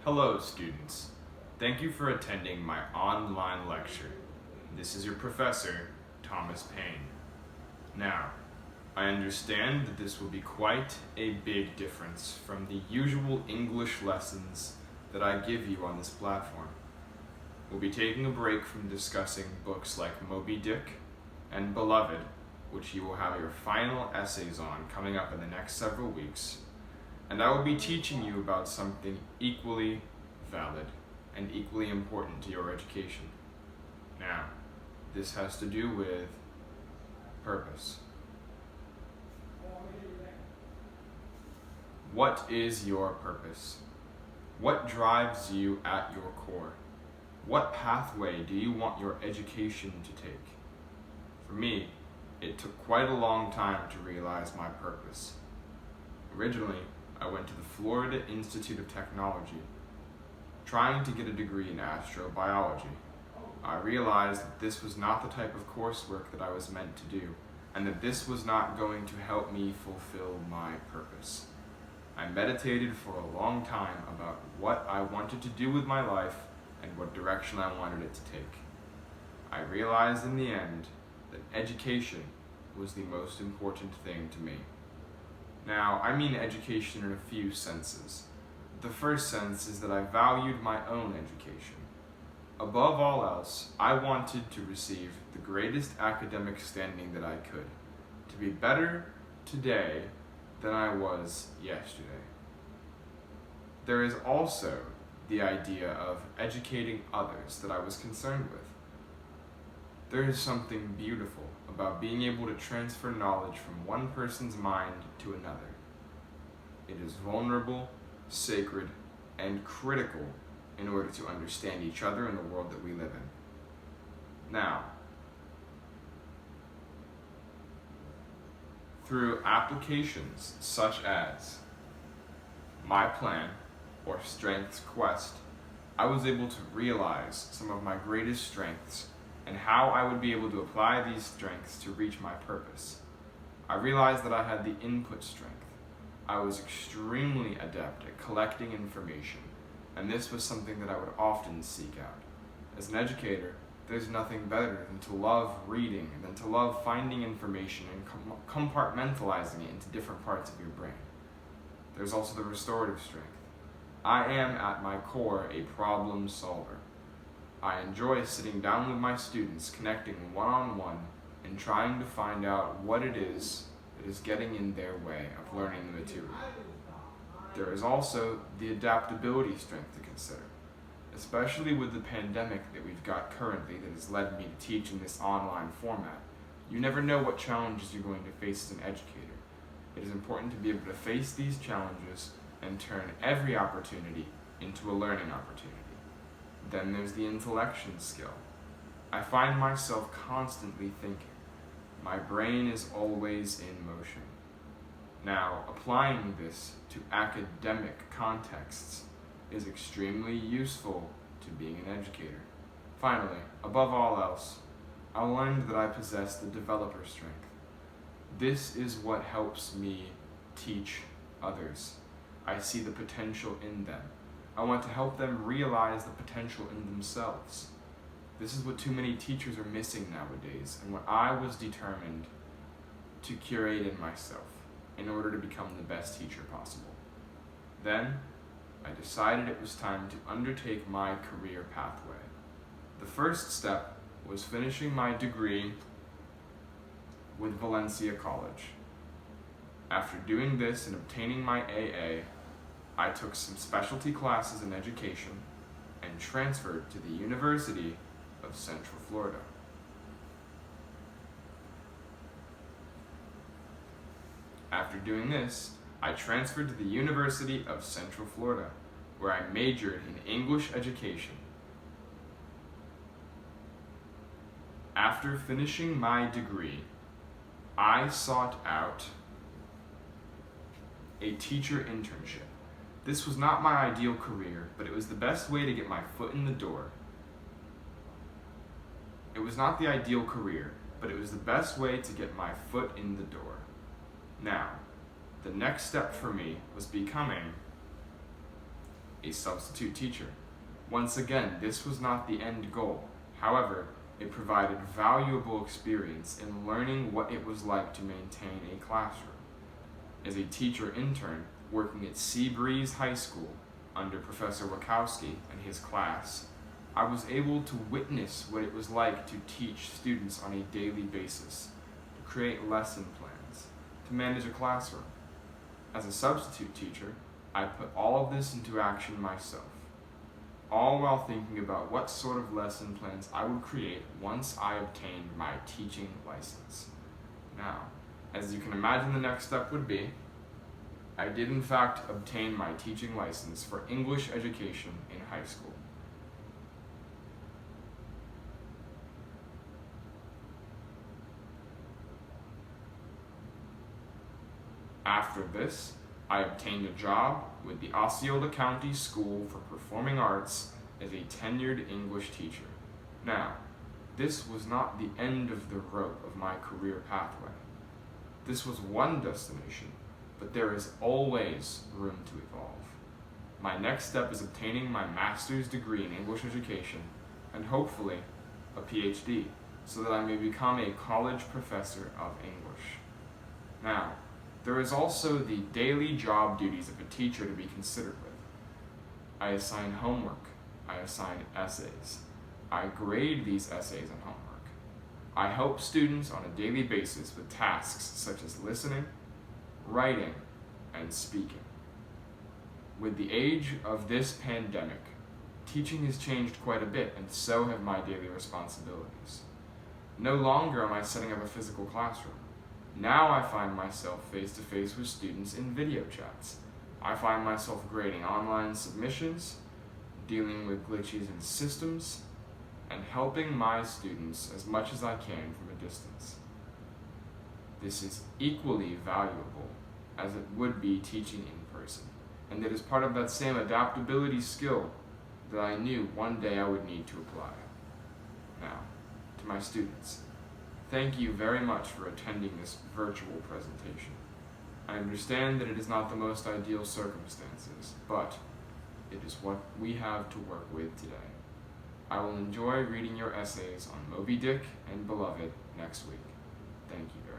Hello, students. Thank you for attending my online lecture. This is your professor, Thomas Payne. Now, I understand that this will be quite a big difference from the usual English lessons that I give you on this platform. We'll be taking a break from discussing books like Moby Dick and Beloved, which you will have your final essays on coming up in the next several weeks. And I will be teaching you about something equally valid and equally important to your education. Now, this has to do with purpose. What is your purpose? What drives you at your core? What pathway do you want your education to take? For me, it took quite a long time to realize my purpose. Originally, I went to the Florida Institute of Technology, trying to get a degree in astrobiology. I realized that this was not the type of coursework that I was meant to do, and that this was not going to help me fulfill my purpose. I meditated for a long time about what I wanted to do with my life and what direction I wanted it to take. I realized in the end that education was the most important thing to me. Now, I mean education in a few senses. The first sense is that I valued my own education. Above all else, I wanted to receive the greatest academic standing that I could, to be better today than I was yesterday. There is also the idea of educating others that I was concerned with. There is something beautiful about being able to transfer knowledge from one person's mind to another. It is vulnerable, sacred, and critical in order to understand each other in the world that we live in. Now, through applications such as My Plan or Strengths Quest, I was able to realize some of my greatest strengths and how I would be able to apply these strengths to reach my purpose. I realized that I had the input strength. I was extremely adept at collecting information, and this was something that I would often seek out. As an educator, there's nothing better than to love reading and than to love finding information and compartmentalizing it into different parts of your brain. There's also the restorative strength. I am, at my core, a problem solver. I enjoy sitting down with my students, connecting one-on-one, and trying to find out what it is that is getting in their way of learning the material. There is also the adaptability strength to consider, especially with the pandemic that we've got currently that has led me to teach in this online format. You never know what challenges you're going to face as an educator. It is important to be able to face these challenges and turn every opportunity into a learning opportunity. Then there's the intellection skill. I find myself constantly thinking. My brain is always in motion. Now, applying this to academic contexts is extremely useful to being an educator. Finally, above all else, I learned that I possess the developer strength. This is what helps me teach others. I see the potential in them. I want to help them realize the potential in themselves. This is what too many teachers are missing nowadays, and what I was determined to curate in myself in order to become the best teacher possible. Then, I decided it was time to undertake my career pathway. The first step was finishing my degree with Valencia College. After doing this and obtaining my AA, I took some specialty classes in education and transferred to the University of Central Florida. After doing this, I transferred to the University of Central Florida, where I majored in English education. After finishing my degree, I sought out a teacher internship. This was not my ideal career, but it was the best way to get my foot in the door. It was not the ideal career, but it was the best way to get my foot in the door. Now, the next step for me was becoming a substitute teacher. Once again, this was not the end goal. However, it provided valuable experience in learning what it was like to maintain a classroom. As a teacher intern working at Seabreeze High School under Professor Wachowski and his class, I was able to witness what it was like to teach students on a daily basis, to create lesson plans, to manage a classroom. As a substitute teacher, I put all of this into action myself, all while thinking about what sort of lesson plans I would create once I obtained my teaching license. Now, as you can imagine, the next step would be, I did in fact obtain my teaching license for English education in high school. After this, I obtained a job with the Osceola County School for Performing Arts as a tenured English teacher. Now, this was not the end of the rope of my career pathway. This was one destination, but there is always room to evolve. My next step is obtaining my master's degree in English education and hopefully a PhD, so that I may become a college professor of English. Now, there is also the daily job duties of a teacher to be considered with. I assign homework. I assign essays. I grade these essays and homework. I help students on a daily basis with tasks such as listening, writing, and speaking. With the age of this pandemic, teaching has changed quite a bit, and so have my daily responsibilities. No longer am I setting up a physical classroom. Now I find myself face-to-face with students in video chats. I find myself grading online submissions, dealing with glitches in systems, and helping my students as much as I can from a distance. This is equally valuable as it would be teaching in person, and it is part of that same adaptability skill that I knew one day I would need to apply. Now, to my students, thank you very much for attending this virtual presentation. I understand that it is not the most ideal circumstances, but it is what we have to work with today. I will enjoy reading your essays on Moby Dick and Beloved next week. Thank you.